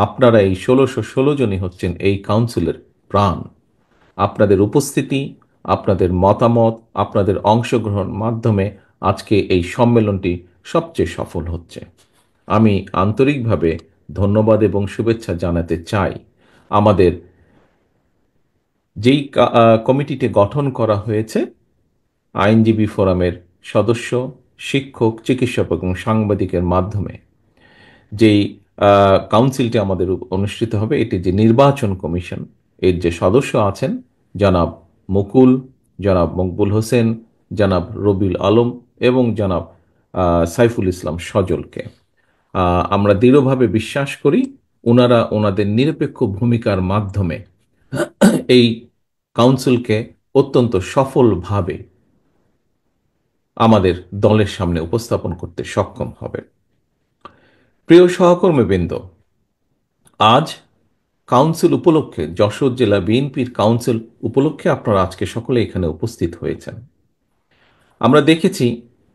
আপনারা এই ১৬১৬ জনই হচ্ছেন এই কাউন্সিলের প্রাণ। আপনাদের উপস্থিতি, আপনাদের মতামত, আপনাদের অংশগ্রহণ মাধ্যমে আজকে এই সম্মেলনটি সবচেয়ে সফল হচ্ছে। আমি আন্তরিকভাবে ধন্যবাদ এবং শুভেচ্ছা জানাতে চাই আমাদের যেই কমিটিটি গঠন করা হয়েছে, আইনজীবী ফোরামের সদস্য, শিক্ষক, চিকিৎসক এবং সাংবাদিকের মাধ্যমে যেই কাউন্সিলটি আমাদের অনুষ্ঠিত হবে, এটি যে নির্বাচন কমিশন, এর যে সদস্য আছেন জনাব মুকুল, জনাব মকবুল হোসেন, জনাব রবিউল আলম এবং জনাব সাইফুল ইসলাম সজলকে আমরা দৃঢ়ভাবে বিশ্বাস করি ওনারা ওনাদের নিরপেক্ষ ভূমিকার মাধ্যমে এই কাউন্সিলকে অত্যন্ত সফলভাবে আমাদের দলের সামনে উপস্থাপন করতে সক্ষম হবে। প্রিয় সহকর্মীবৃন্দ, আজ কাউন্সিল উপলক্ষে, যশোর জেলা বিএনপির কাউন্সিল উপলক্ষে আপনারা আজকে সকলে এখানে উপস্থিত হয়েছেন। আমরা দেখেছি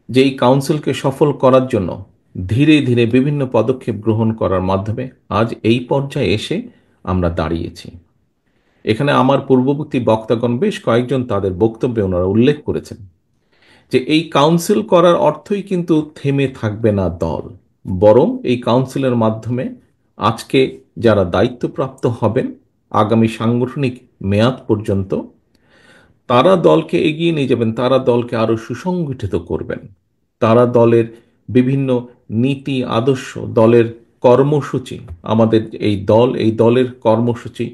যে এই কাউন্সিলকে সফল করার জন্য ধীরে ধীরে বিভিন্ন পদক্ষেপ গ্রহণ করার মাধ্যমে আজ এই পর্যায়ে এসে আমরা দাঁড়িয়েছি। এখানে আমার পূর্ববর্তী বক্তাগণ বেশ কয়েকজন তাদের বক্তব্যে ওনারা উল্লেখ করেছেন যে এই কাউন্সিল করার অর্থই কিন্তু থেমে থাকবে না দল, বরং এই কাউন্সিলের মাধ্যমে আজকে যারা দায়িত্বপ্রাপ্ত হবেন আগামী সাংগঠনিক মেয়াদ পর্যন্ত, তারা দলকে এগিয়ে নিয়ে যাবেন, তারা দলকে আরো সুসংগঠিত করবেন, তারা দলের বিভিন্ন নীতি আদর্শ, দলের কর্মসূচি, আমাদের এই দলের কর্মসূচি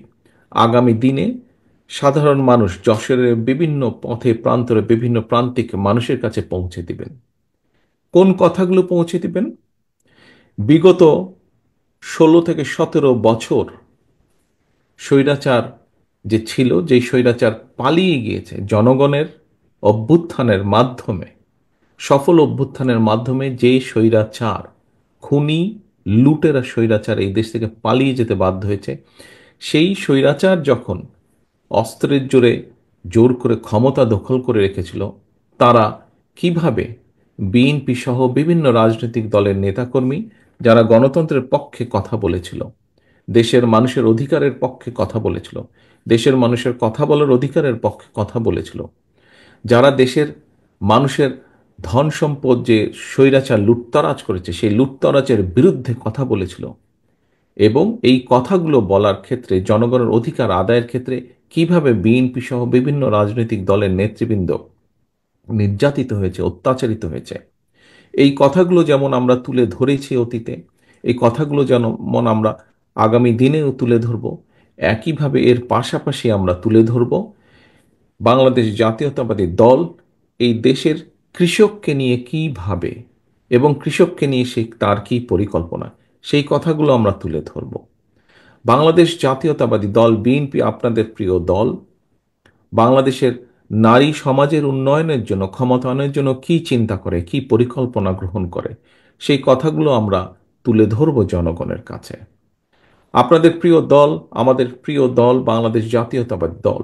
আগামী দিনে সাধারণ মানুষ, যশোরের বিভিন্ন পথে প্রান্তরে বিভিন্ন প্রান্তিক মানুষের কাছে পৌঁছে দিবেন। কোন কথাগুলো পৌঁছে দিবেন? বিগত 16 থেকে 17 বছর স্বৈরাচার যে ছিল, যেই স্বৈরাচার পালিয়ে গিয়েছে জনগণের অভ্যুত্থানের মাধ্যমে, সফল অভ্যুত্থানের মাধ্যমে যে স্বৈরাচার, খুনি লুটেরা স্বৈরাচার এই দেশ থেকে পালিয়ে যেতে বাধ্য হয়েছে, সেই স্বৈরাচার যখন অস্ত্রের জোরে জোর করে ক্ষমতা দখল করে রেখেছিল, তারা কিভাবে বিএনপি সহ বিভিন্ন রাজনৈতিক দলের নেতাকর্মী যারা গণতন্ত্রের পক্ষে কথা বলেছিল, দেশের মানুষের অধিকারের পক্ষে কথা বলেছিল, দেশের মানুষের কথা বলার অধিকারের পক্ষে কথা বলেছিল, যারা দেশের মানুষের ধন সম্পদ যে স্বৈরাচার লুটতরাজ করেছে সেই লুটতরাজের বিরুদ্ধে কথা বলেছিল, এবং এই কথাগুলো বলার ক্ষেত্রে, জনগণের অধিকার আদায়ের ক্ষেত্রে কিভাবে বিএনপি সহ বিভিন্ন রাজনৈতিক দলের নেতৃবৃন্দ নির্যাতিত হয়েছে, অত্যাচারিত হয়েছে, এই কথাগুলো যেমন আমরা তুলে ধরেছি অতীতে, এই কথাগুলো যেমন আমরা আগামী দিনেও তুলে ধরব, একইভাবে এর পাশাপাশি আমরা তুলে ধরব বাংলাদেশ জাতীয়তাবাদী দল এই দেশের কৃষককে নিয়ে কি ভাবে এবং কৃষককে নিয়ে সে তার কি পরিকল্পনা, সেই কথাগুলো আমরা তুলে ধরব। বাংলাদেশ জাতীয়তাবাদী দল বিএনপি, আপনাদের প্রিয় দল, বাংলাদেশের নারী সমাজের উন্নয়নের জন্য, ক্ষমতায়নের জন্য কি চিন্তা করে, কি পরিকল্পনা গ্রহণ করে, সেই কথাগুলো আমরা তুলে ধরব জনগণের কাছে। আপনাদের প্রিয় দল, আমাদের প্রিয় দল বাংলাদেশ জাতীয়তাবাদী দল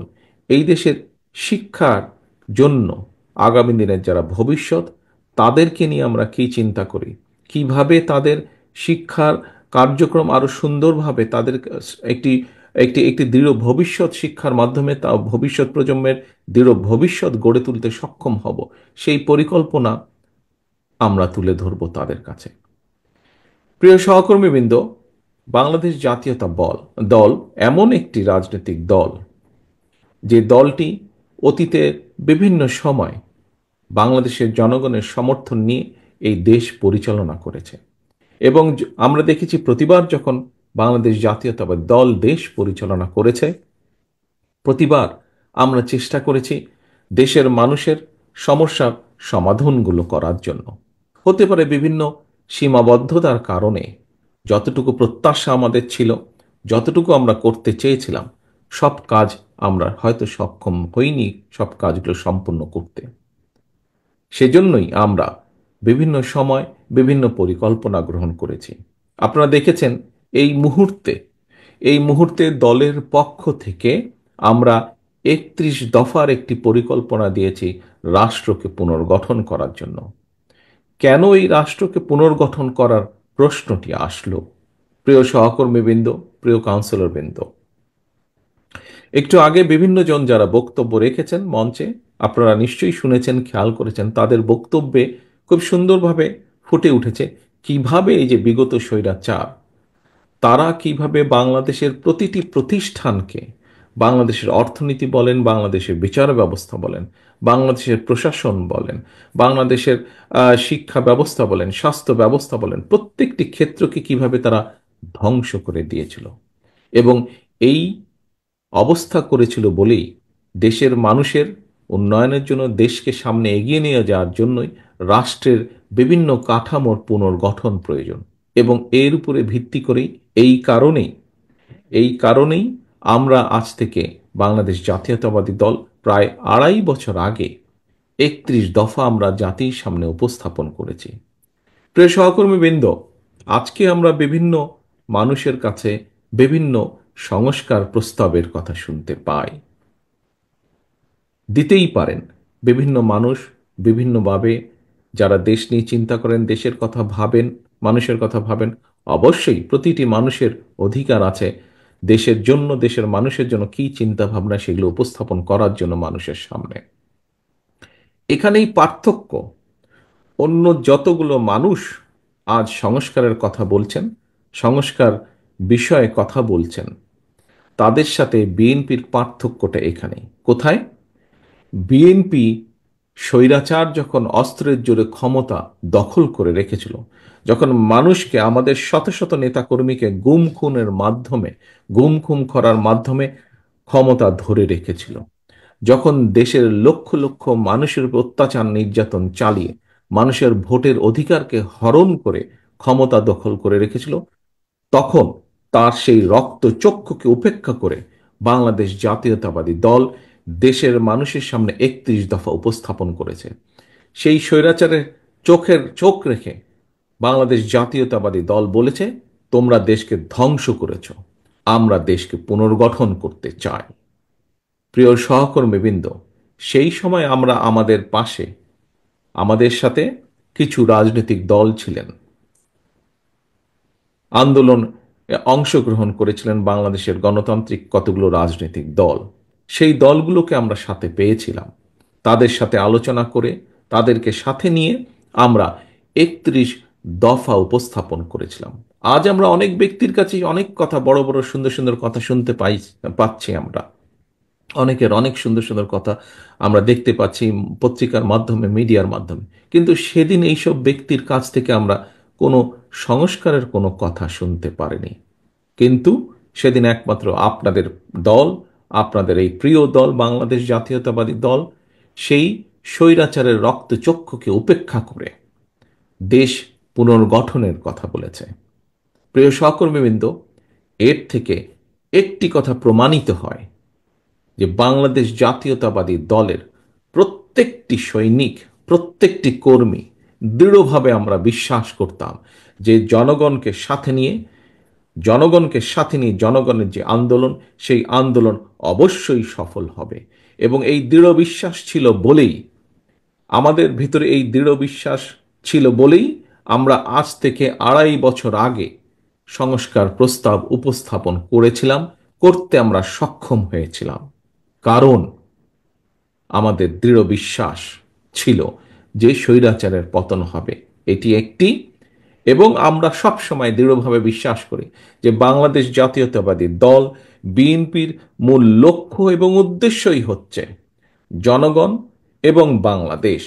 এই দেশের শিক্ষার জন্য আগামী দিনের যারা ভবিষ্যৎ, তাদেরকে নিয়ে আমরা কি চিন্তা করি, কিভাবে তাদের শিক্ষার কার্যক্রম আরো সুন্দরভাবে তাদের একটি একটি একটি দৃঢ় ভবিষ্যৎ শিক্ষার মাধ্যমে তা ভবিষ্যৎ প্রজন্মের দৃঢ় ভবিষ্যৎ গড়ে তুলতে সক্ষম হব, সেই পরিকল্পনা আমরা তুলে ধরব তাদের কাছে। প্রিয় সহকর্মীবৃন্দ, বাংলাদেশ দল এমন একটি রাজনৈতিক দল যে দলটি অতীতে বিভিন্ন সময় বাংলাদেশের জনগণের সমর্থন নিয়ে এই দেশ পরিচালনা করেছে, এবং আমরা দেখেছি প্রতিবার যখন বাংলাদেশ জাতীয়তাবাদী দল দেশ পরিচালনা করেছে, প্রতিবার আমরা চেষ্টা করেছি দেশের মানুষের সমস্যার সমাধানগুলো করার জন্য। হতে পারে বিভিন্ন সীমাবদ্ধতার কারণে যতটুকু প্রত্যাশা আমাদের ছিল, যতটুকু আমরা করতে চেয়েছিলাম, সব কাজ আমরা হয়তো সক্ষম হইনি সব কাজগুলো সম্পূর্ণ করতে। সেজন্যই আমরা বিভিন্ন সময় বিভিন্ন পরিকল্পনা গ্রহণ করেছি। আপনারা দেখেছেন এই মুহূর্তে দলের পক্ষ থেকে আমরা 31 দফার একটি পরিকল্পনা দিয়েছি রাষ্ট্রকে পুনর্গঠন করার জন্য। কেন এই রাষ্ট্রকে পুনর্গঠন করার প্রশ্নটি আসলো? প্রিয় সহকর্মীবৃন্দ, প্রিয় কাউন্সিলরবৃন্দ, একটু আগে বিভিন্ন জন যারা বক্তব্য রেখেছেন মঞ্চে, আপনারা নিশ্চয়ই শুনেছেন, খেয়াল করেছেন, তাদের বক্তব্যে খুব সুন্দরভাবে ফুটে উঠেছে কিভাবে এই যে বিগত স্বৈরাচার তারা কিভাবে বাংলাদেশের প্রতিটি প্রতিষ্ঠানকে, বাংলাদেশের অর্থনীতি বলেন, বাংলাদেশের বিচার ব্যবস্থা বলেন, বাংলাদেশের প্রশাসন বলেন, বাংলাদেশের শিক্ষা ব্যবস্থা বলেন, স্বাস্থ্য ব্যবস্থা বলেন, প্রত্যেকটি ক্ষেত্রকে কিভাবে তারা ধ্বংস করে দিয়েছিল। এবং এই অবস্থা করেছিল বলেই দেশের মানুষের উন্নয়নের জন্য, দেশকে সামনে এগিয়ে নিয়ে যাওয়ার জন্যই রাষ্ট্রের বিভিন্ন কাঠামোর পুনর্গঠন প্রয়োজন। এবং এর উপরে ভিত্তি করেই এই কারণেই আমরা আজ থেকে বাংলাদেশ জাতীয়তাবাদী দল প্রায় ২.৫ বছর আগে ৩১ দফা আমরা জাতির সামনে উপস্থাপন করেছি। প্রিয় সহকর্মীবৃন্দ, আজকে আমরা বিভিন্ন মানুষের কাছে বিভিন্ন সংস্কার প্রস্তাবের কথা শুনতে পাই। দিতেই পারেন বিভিন্ন মানুষ বিভিন্নভাবে, যারা দেশ নিয়ে চিন্তা করেন, দেশের কথা ভাবেন, মানুষের কথা ভাবেন। অবশ্যই প্রতিটি মানুষের অধিকার আছে দেশের জন্য, দেশের মানুষের জন্য কি চিন্তা ভাবনা সেগুলো উপস্থাপন করার জন্য মানুষের সামনে। এখানেই পার্থক্য। অন্য যতগুলো মানুষ আজ সংস্কারের কথা বলছেন, সংস্কার বিষয়ে কথা বলছেন, তাদের সাথে বিএনপির পার্থক্যটা এখানে কোথায়? বিএনপি স্বৈরাচার যখন অস্ত্রের জোরে ক্ষমতা দখল করে রেখেছিল, যখন মানুষকে, আমাদের শত শত নেতাকর্মীকে গুম খুন করার মাধ্যমে ক্ষমতা ধরে রেখেছিল, যখন দেশের লক্ষ লক্ষ মানুষের উপর অত্যাচার নির্যাতন চালিয়ে মানুষের ভোটের অধিকারকে হরণ করে ক্ষমতা দখল করে রেখেছিল, তখন তার সেই রক্তচক্ষুকে উপেক্ষা করে বাংলাদেশ জাতীয়তাবাদী দল দেশের মানুষের সামনে ৩১ দফা উপস্থাপন করেছে। সেই স্বৈরাচারের চোখ রেখে বাংলাদেশ জাতীয়তাবাদী দল বলেছে, তোমরা দেশকে ধ্বংস করেছ, আমরা দেশকে পুনর্গঠন করতে চাই। প্রিয় সহকর্মীবৃন্দ, সেই সময় আমরা, আমাদের পাশে, আমাদের সাথে কিছু রাজনৈতিক দল ছিলেন, আন্দোলন অংশগ্রহণ করেছিলেন বাংলাদেশের গণতান্ত্রিক কতগুলো রাজনৈতিক দল। সেই দলগুলোকে আমরা সাথে পেয়েছিলাম, তাদের সাথে আলোচনা করে, তাদেরকে সাথে নিয়ে আমরা ৩১ দফা উপস্থাপন করেছিলাম। আজ আমরা অনেক ব্যক্তির কাছে অনেক কথা, বড় বড় সুন্দর সুন্দর কথা শুনতে পাচ্ছি আমরা, অনেকের অনেক সুন্দর সুন্দর কথা আমরা দেখতে পাচ্ছি পত্রিকার মাধ্যমে, মিডিয়ার মাধ্যমে। কিন্তু সেদিন এইসব ব্যক্তির কাছ থেকে আমরা কোনো সংস্কারের কোনো কথা শুনতে পারিনি। কিন্তু সেদিন একমাত্র আপনাদের দল, আপনাদের এই প্রিয় দল বাংলাদেশ জাতীয়তাবাদী দল, সেই স্বৈরাচারের রক্তচক্ষুকে উপেক্ষা করে দেশ পুনর্গঠনের কথা বলেছে। প্রিয় সহকর্মীবৃন্দ, এর থেকে একটি কথা প্রমাণিত হয় যে বাংলাদেশ জাতীয়তাবাদী দলের প্রত্যেকটি সৈনিক, প্রত্যেকটি কর্মী দৃঢ়ভাবে আমরা বিশ্বাস করতাম যে জনগণের যে আন্দোলন, সেই আন্দোলন অবশ্যই সফল হবে। এবং এই দৃঢ় বিশ্বাস ছিল বলেই, আমাদের ভিতরে এই দৃঢ় বিশ্বাস ছিল বলেই আমরা আজ থেকে ২.৫ বছর আগে সংস্কার প্রস্তাব উপস্থাপন করেছিলাম, করতে আমরা সক্ষম হয়েছিলাম। কারণ আমাদের দৃঢ় বিশ্বাস ছিল যে স্বৈরাচারের পতন হবে, এটি একটি। এবং আমরা সব সময় দৃঢ়ভাবে বিশ্বাস করি যে বাংলাদেশ জাতীয়তাবাদী দল, বিএনপির মূল লক্ষ্য এবং উদ্দেশ্যই হচ্ছে জনগণ এবং বাংলাদেশ,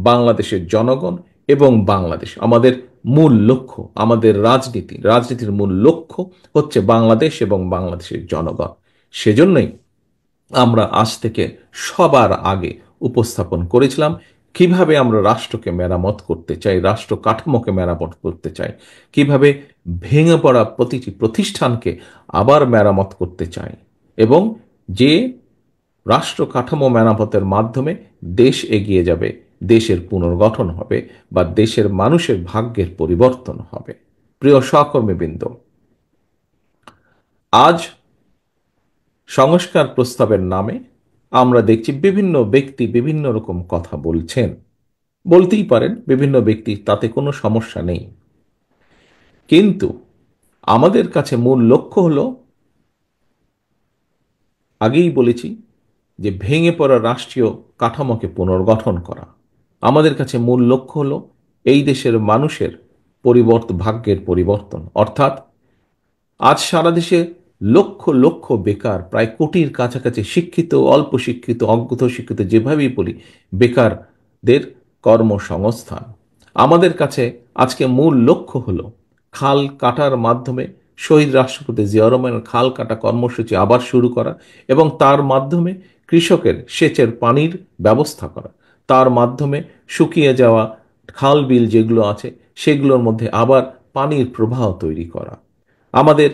বাংলাদেশের জনগণ এবং বাংলাদেশ। আমাদের মূল লক্ষ্য, আমাদের রাজনীতির মূল লক্ষ্য হচ্ছে বাংলাদেশ এবং বাংলাদেশের জনগণ। সেজন্যই আমরা আজ থেকে সবার আগে উপস্থাপন করেছিলাম কিভাবে আমরা রাষ্ট্রকে মেরামত করতে চাই, রাষ্ট্র কাঠামোকে মেরামত করতে চাই, কিভাবে ভেঙে পড়া প্রতিটি প্রতিষ্ঠানকে আবার মেরামত করতে চাই, এবং যে রাষ্ট্র কাঠামো মেরামতের মাধ্যমে দেশ এগিয়ে যাবে, দেশের পুনর্গঠন হবে, বা দেশের মানুষের ভাগ্যের পরিবর্তন হবে। প্রিয় সহকর্মীবৃন্দ, আজ সংস্কার প্রস্তাবের নামে আমরা দেখছি বিভিন্ন ব্যক্তি বিভিন্ন রকম কথা বলছেন। বলতেই পারেন বিভিন্ন ব্যক্তি, তাতে কোনো সমস্যা নেই। কিন্তু আমাদের কাছে মূল লক্ষ্য হলো, আগেই বলেছি, যে ভেঙে পড়া রাষ্ট্রীয় কাঠামোকে পুনর্গঠন করা। আমাদের কাছে মূল লক্ষ্য হলো এই দেশের মানুষের ভাগ্যের পরিবর্তন। অর্থাৎ আজ সারা দেশে লক্ষ লক্ষ বেকার, প্রায় কোটির কাছাকাছি শিক্ষিত, অল্প শিক্ষিত, অজ্ঞ শিক্ষিত, যেভাবেই বলি, বেকারদের কর্মসংস্থান। আমাদের কাছে আজকে মূল লক্ষ্য হলো খাল কাটার মাধ্যমে শহীদ রাষ্ট্রপতি জিয়াউর রহমানের খাল কাটা কর্মসূচি আবার শুরু করা এবং তার মাধ্যমে কৃষকের সেচের পানির ব্যবস্থা করা, তার মাধ্যমে শুকিয়ে যাওয়া খাল বিল যেগুলো আছে সেগুলোর মধ্যে আবার পানির প্রবাহ তৈরি করা। আমাদের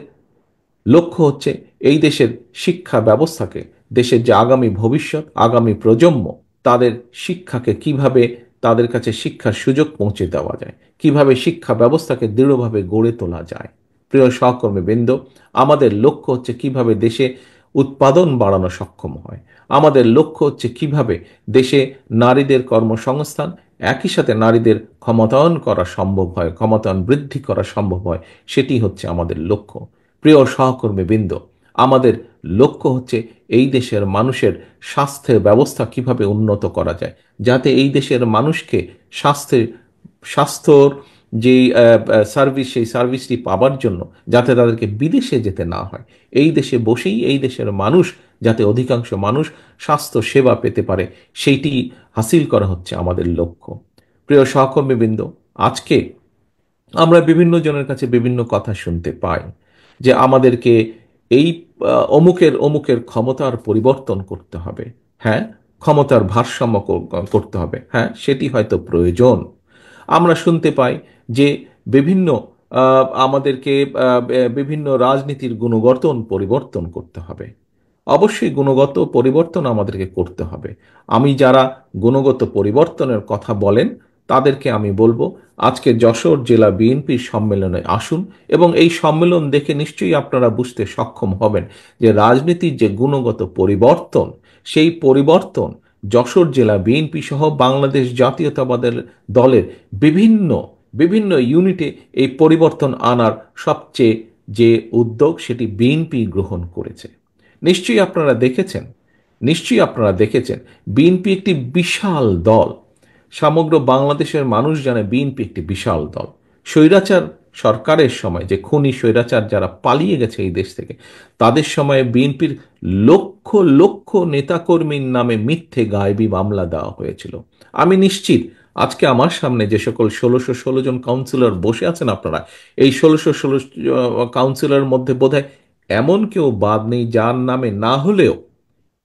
লক্ষ্য হচ্ছে এই দেশের শিক্ষা ব্যবস্থাকে, দেশের যে আগামী ভবিষ্যৎ, আগামী প্রজন্ম, তাদের শিক্ষাকে কিভাবে, তাদের কাছে শিক্ষার সুযোগ পৌঁছে দেওয়া যায়, কিভাবে শিক্ষা ব্যবস্থাকে দৃঢ়ভাবে গড়ে তোলা যায়। প্রিয় সহকর্মীবৃন্দ, আমাদের লক্ষ্য হচ্ছে কিভাবে দেশে উৎপাদন বাড়ানো সক্ষম হয়। আমাদের লক্ষ্য হচ্ছে কিভাবে দেশে নারীদের কর্মসংস্থান, একই সাথে নারীদের ক্ষমতায়ন করা সম্ভব হয়, ক্ষমতায়ন বৃদ্ধি করা সম্ভব হয়, সেটি হচ্ছে আমাদের লক্ষ্য। প্রিয় সহকর্মীবৃন্দ, আমাদের লক্ষ্য হচ্ছে এই দেশের মানুষের স্বাস্থ্যের ব্যবস্থা কিভাবে উন্নত করা যায়, যাতে এই দেশের মানুষকে স্বাস্থ্যর যে সার্ভিস, সেই সার্ভিসটি পাবার জন্য যাতে তাদেরকে বিদেশে যেতে না হয়, এই দেশে বসেই এই দেশের মানুষ যাতে অধিকাংশ মানুষ স্বাস্থ্য সেবা পেতে পারে, সেইটি হাসিল করা হচ্ছে আমাদের লক্ষ্য। প্রিয় সহকর্মীবৃন্দ, আজকে আমরা বিভিন্ন জনের কাছে বিভিন্ন কথা শুনতে পাই যে আমাদেরকে এই অমুকের অমুকের ক্ষমতার পরিবর্তন করতে হবে। হ্যাঁ, ক্ষমতার ভারসাম্য করতে হবে। হ্যাঁ, সেটি হয়তো প্রয়োজন। আমরা শুনতে পাই যে বিভিন্ন আমাদেরকে বিভিন্ন রাজনীতির গুণগত পরিবর্তন করতে হবে। অবশ্যই গুণগত পরিবর্তন আমাদেরকে করতে হবে। আমি যারা গুণগত পরিবর্তনের কথা বলেন তাদেরকে আমি বলবো, আজকে যশোর জেলা বিএনপির সম্মেলনে আসুন এবং এই সম্মেলন দেখে নিশ্চয়ই আপনারা বুঝতে সক্ষম হবেন যে রাজনীতির যে গুণগত পরিবর্তন, সেই পরিবর্তন যশোর জেলা বিএনপি সহ বাংলাদেশ জাতীয়তাবাদের দলের বিভিন্ন বিভিন্ন ইউনিটে এই পরিবর্তন আনার সবচেয়ে যে উদ্যোগ, সেটি বিএনপি গ্রহণ করেছে। নিশ্চয়ই আপনারা দেখেছেন, নিশ্চয়ই আপনারা দেখেছেন, বিএনপি একটি বিশাল দল। সমগ্র বাংলাদেশের মানুষ জানে বিএনপি একটি বিশাল দল। স্বৈরাচার সরকারের সময় যে খুনি স্বৈরাচার যারা পালিয়ে গেছে এই দেশ থেকে, তাদের সময়ে বিএনপির লক্ষ লক্ষ নেতাকর্মীর নামে মিথ্যে গায়েবী মামলা দেওয়া হয়েছিল। আমি নিশ্চিত আজকে আমার সামনে যে সকল ১৬১৬ জন কাউন্সিলর বসে আছেন, আপনারা এই ১৬১৬ কাউন্সিলরের মধ্যে বোধহয় এমন কেউ বাদ নেই যার নামে না হলেও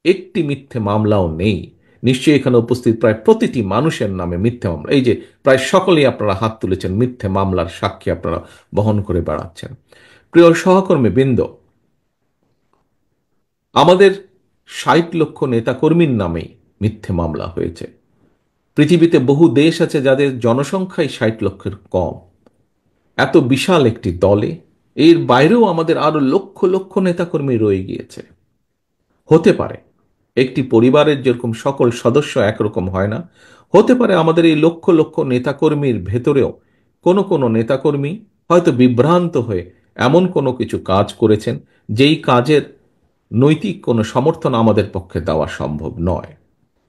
একটি মিথ্যে মামলাও নেই। নিশ্চয়ই এখানে উপস্থিত প্রায় প্রতিটি মানুষের নামে মিথ্যে মামলা, এই যে প্রায় সকলেই আপনারা হাত তুলেছেন, মিথ্যে মামলার সাক্ষী আপনারা বহন করে বেড়াচ্ছেন। প্রিয় সহকর্মী বৃন্দ, আমাদের ৬০ লক্ষ নেতাকর্মীর নামেই মিথ্যে মামলা হয়েছে। পৃথিবীতে বহু দেশ আছে যাদের জনসংখ্যাই ৬০ লক্ষের কম। এত বিশাল একটি দলে এর বাইরেও আমাদের আরো লক্ষ লক্ষ নেতাকর্মী রয়ে গিয়েছে। হতে পারে একটি পরিবারের যেরকম সকল সদস্য একরকম হয় না, হতে পারে আমাদের এই লক্ষ লক্ষ নেতাকর্মীর ভেতরেও কোনো কোনো নেতাকর্মী হয়তো বিভ্রান্ত হয়ে এমন কোনো কিছু কাজ করেছেন যেই কাজের নৈতিক কোনো সমর্থন আমাদের পক্ষে দেওয়া সম্ভব নয়।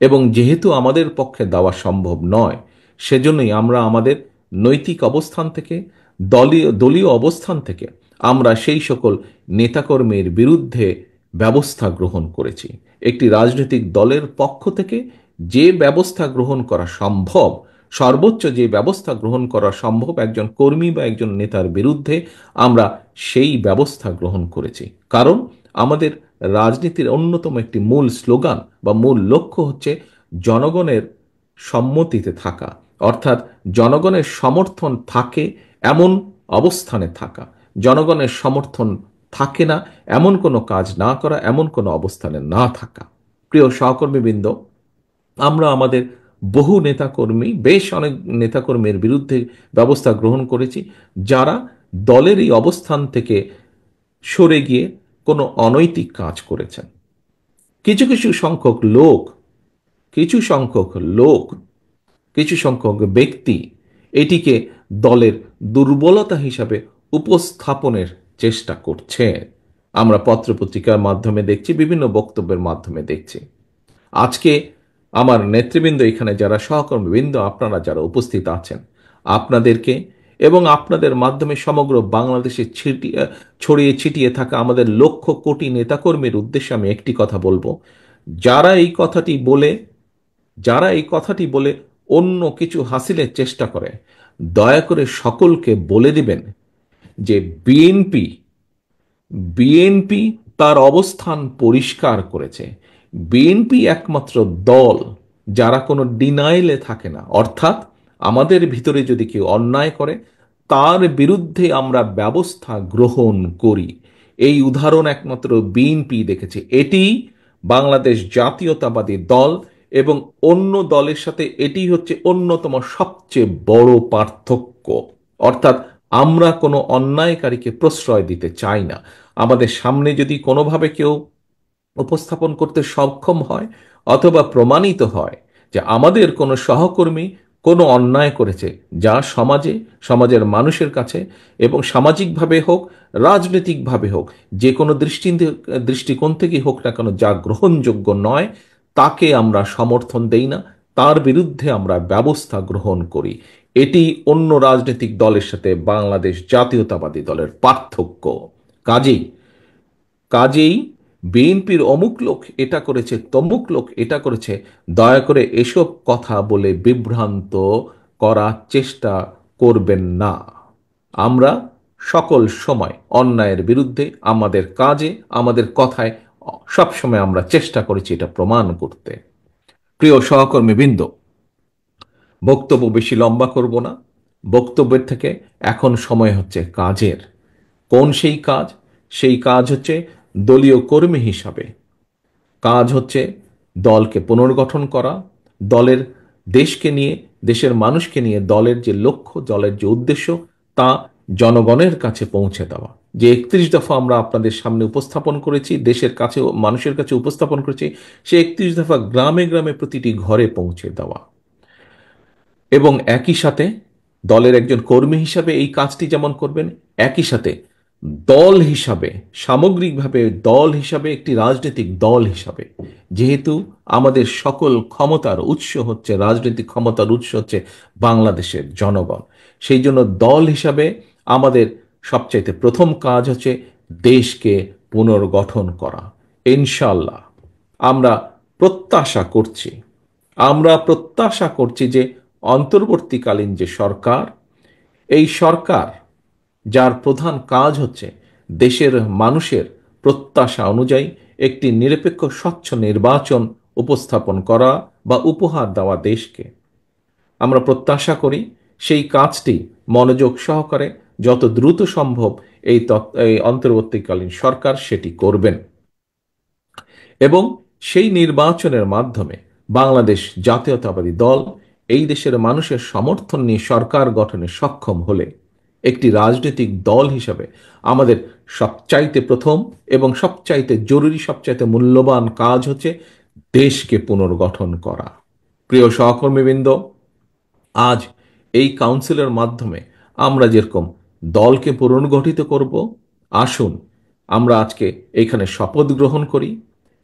এবং যেহেতু আমাদের পক্ষে দেওয়া সম্ভব নয়, সেজন্যই আমরা আমাদের নৈতিক অবস্থান থেকে, দলীয় দলীয় অবস্থান থেকে আমরা সেই সকল নেতাকর্মীর বিরুদ্ধে ব্যবস্থা গ্রহণ করেছি। একটি রাজনৈতিক দলের পক্ষ থেকে যে ব্যবস্থা গ্রহণ করা সম্ভব, সর্বোচ্চ যে ব্যবস্থা গ্রহণ করা সম্ভব একজন কর্মী বা একজন নেতার বিরুদ্ধে, আমরা সেই ব্যবস্থা গ্রহণ করেছি। কারণ আমাদের রাজনীতির অন্যতম একটি মূল স্লোগান বা মূল লক্ষ্য হচ্ছে জনগণের সম্মতিতে থাকা, অর্থাৎ জনগণের সমর্থন থাকে এমন অবস্থানে থাকা, জনগণের সমর্থন থাকে না এমন কোনো কাজ না করা, এমন কোনো অবস্থানে না থাকা। প্রিয় সহকর্মীবৃন্দ, আমরা আমাদের বহু নেতাকর্মী, বেশ অনেক নেতাকর্মীর বিরুদ্ধে ব্যবস্থা গ্রহণ করেছি যারা দলের এই অবস্থান থেকে সরে গিয়ে কোনো অনৈতিক কাজ করেছেন। কিছু কিছু সংখ্যক লোক, কিছু সংখ্যক লোক, কিছু সংখ্যক ব্যক্তি এটিকে দলের দুর্বলতা হিসাবে উপস্থাপনের চেষ্টা করছে। আমরা পত্রপত্রিকার মাধ্যমে দেখছি, বিভিন্ন বক্তব্যের মাধ্যমে দেখছি। আজকে আমার নেতৃবৃন্দ, এখানে যারা সহকর্মীবৃন্দ, আপনারা যারা উপস্থিত আছেন, আপনাদেরকে এবং আপনাদের মাধ্যমে সমগ্র বাংলাদেশে ছড়িয়ে ছিটিয়ে থাকা আমাদের লক্ষ কোটি নেতাকর্মীর উদ্দেশ্যে আমি একটি কথা বলবো। যারা এই কথাটি বলে যারা এই কথাটি বলে অন্য কিছু হাসিলের চেষ্টা করে, দয়া করে সকলকে বলে দিবেন যে বিএনপি বিএনপি তার অবস্থান পরিষ্কার করেছে। বিএনপি একমাত্র দল যারা কোনো ডিনাইলে থাকে না, অর্থাৎ আমাদের ভিতরে যদি কেউ অন্যায় করে তার বিরুদ্ধে আমরা ব্যবস্থা গ্রহণ করি। এই উদাহরণ একমাত্র বিএনপি দেখেছে। এটি বাংলাদেশ জাতীয়তাবাদী দল এবং অন্য দলের সাথে এটি হচ্ছে অন্যতম সবচেয়ে বড় পার্থক্য। অর্থাৎ আমরা কোনো অন্যায়কারীকে প্রশ্রয় দিতে চাই না। আমাদের সামনে যদি কোনোভাবে কেউ উপস্থাপন করতে সক্ষম হয় অথবা প্রমাণিত হয় যে আমাদের কোনো সহকর্মী কোনো অন্যায় করেছে, যা সমাজের মানুষের কাছে এবং সামাজিকভাবে হোক, রাজনৈতিকভাবে হোক, যে কোনো দৃষ্টিকোণ থেকে হোক না কেন, যা গ্রহণযোগ্য নয়, তাকে আমরা সমর্থন দেই না, তার বিরুদ্ধে আমরা ব্যবস্থা গ্রহণ করি। এটি অন্য রাজনৈতিক দলের সাথে বাংলাদেশ জাতীয়তাবাদী দলের পার্থক্য। কাজেই কাজেই বিএনপির অমুক লোক এটা করেছে, তমুক লোক এটা করেছে, দয়া করে এসব কথা বলে বিভ্রান্ত করার চেষ্টা করবেন না। আমরা সকল সময় অন্যায়ের বিরুদ্ধে আমাদের কাজে, আমাদের কথায় সবসময় আমরা চেষ্টা করেছি এটা প্রমাণ করতে। প্রিয় সহকর্মীবৃন্দ, বক্তব্য বেশি লম্বা করব না। বক্তব্যের থেকে এখন সময় হচ্ছে কাজের। কোন সেই কাজ? সেই কাজ হচ্ছে দলীয় কর্মী হিসাবে কাজ হচ্ছে দলকে পুনর্গঠন করা, দলের দেশকে নিয়ে, দেশের মানুষকে নিয়ে দলের যে লক্ষ্য, দলের যে উদ্দেশ্য, তা জনগণের কাছে পৌঁছে দেওয়া। যে 31 দফা আমরা আপনাদের সামনে উপস্থাপন করেছি, দেশের কাছে, মানুষের কাছে উপস্থাপন করেছি, সে 31 দফা গ্রামে গ্রামে প্রতিটি ঘরে পৌঁছে দেওয়া। এবং একই সাথে দলের একজন কর্মী হিসাবে এই কাজটি যেমন করবেন, একই সাথে দল হিসাবে, সামগ্রিকভাবে দল হিসাবে, একটি রাজনৈতিক দল হিসাবে, যেহেতু আমাদের সকল ক্ষমতার উৎস হচ্ছে, রাজনৈতিক ক্ষমতার উৎস হচ্ছে বাংলাদেশের জনগণ, সেই জন্য দল হিসাবে আমাদের সবচাইতে প্রথম কাজ হচ্ছে দেশকে পুনর্গঠন করা। ইনশাল্লাহ আমরা প্রত্যাশা করছি আমরা প্রত্যাশা করছি যে অন্তর্বর্তীকালীন যে সরকার, এই সরকার, যার প্রধান কাজ হচ্ছে দেশের মানুষের প্রত্যাশা অনুযায়ী একটি নিরপেক্ষ স্বচ্ছ নির্বাচন উপস্থাপন করা বা উপহার দেওয়া দেশকে, আমরা প্রত্যাশা করি সেই কাজটি মনোযোগ সহকারে যত দ্রুত সম্ভব এই অন্তর্বর্তীকালীন সরকার সেটি করবেন। এবং সেই নির্বাচনের মাধ্যমে বাংলাদেশ জাতীয়তাবাদী দল এই দেশের মানুষের সমর্থন নিয়ে সরকার গঠনে সক্ষম হলে, একটি রাজনৈতিক দল হিসাবে আমাদের সবচাইতে প্রথম এবং সবচাইতে জরুরি, সবচাইতে মূল্যবান কাজ হচ্ছে দেশকে পুনর্গঠন করা। প্রিয় সহকর্মীবৃন্দ, আজ এই কাউন্সিলের মাধ্যমে আমরা যেরকম দলকে পুনর্গঠিত করব, আসুন আমরা আজকে এখানে শপথ গ্রহণ করি,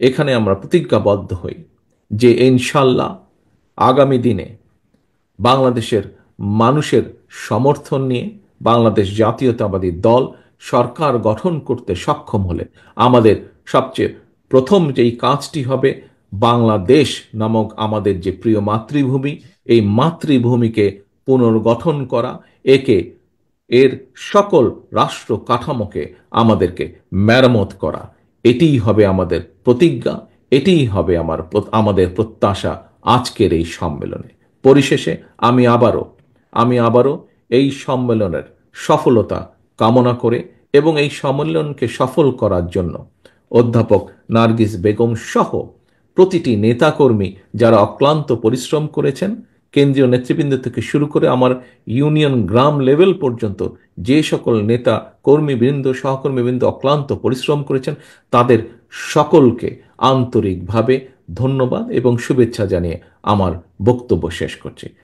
এখানে আমরা প্রতিজ্ঞাবদ্ধ হই যে ইনশাল্লাহ আগামী দিনে বাংলাদেশের মানুষের সমর্থন নিয়ে বাংলাদেশ জাতীয়তাবাদী দল সরকার গঠন করতে সক্ষম হলে আমাদের সবচেয়ে প্রথম যেই কাজটি হবে, বাংলাদেশ নামক আমাদের যে প্রিয় মাতৃভূমি, এই মাতৃভূমিকে পুনর্গঠন করা, এর সকল রাষ্ট্র কাঠামোকে আমাদেরকে মেরামত করা। এটিই হবে আমাদের প্রতিজ্ঞা, এটিই হবে আমাদের প্রত্যাশা আজকের এই সম্মেলনে। পরিশেষে আমি আবারও এই সম্মেলনের সফলতা কামনা করে এবং এই সম্মেলনকে সফল করার জন্য অধ্যাপক নার্গিস বেগম সহ প্রতিটি নেতাকর্মী যারা অক্লান্ত পরিশ্রম করেছেন, কেন্দ্রীয় নেতৃবৃন্দ থেকে শুরু করে আমার ইউনিয়ন গ্রাম লেভেল পর্যন্ত যে সকল নেতা কর্মীবৃন্দ, সহকর্মীবৃন্দ অক্লান্ত পরিশ্রম করেছেন, তাদের সকলকে আন্তরিকভাবে ধন্যবাদ এবং শুভেচ্ছা জানিয়ে আমার বক্তব্য শেষ করছি।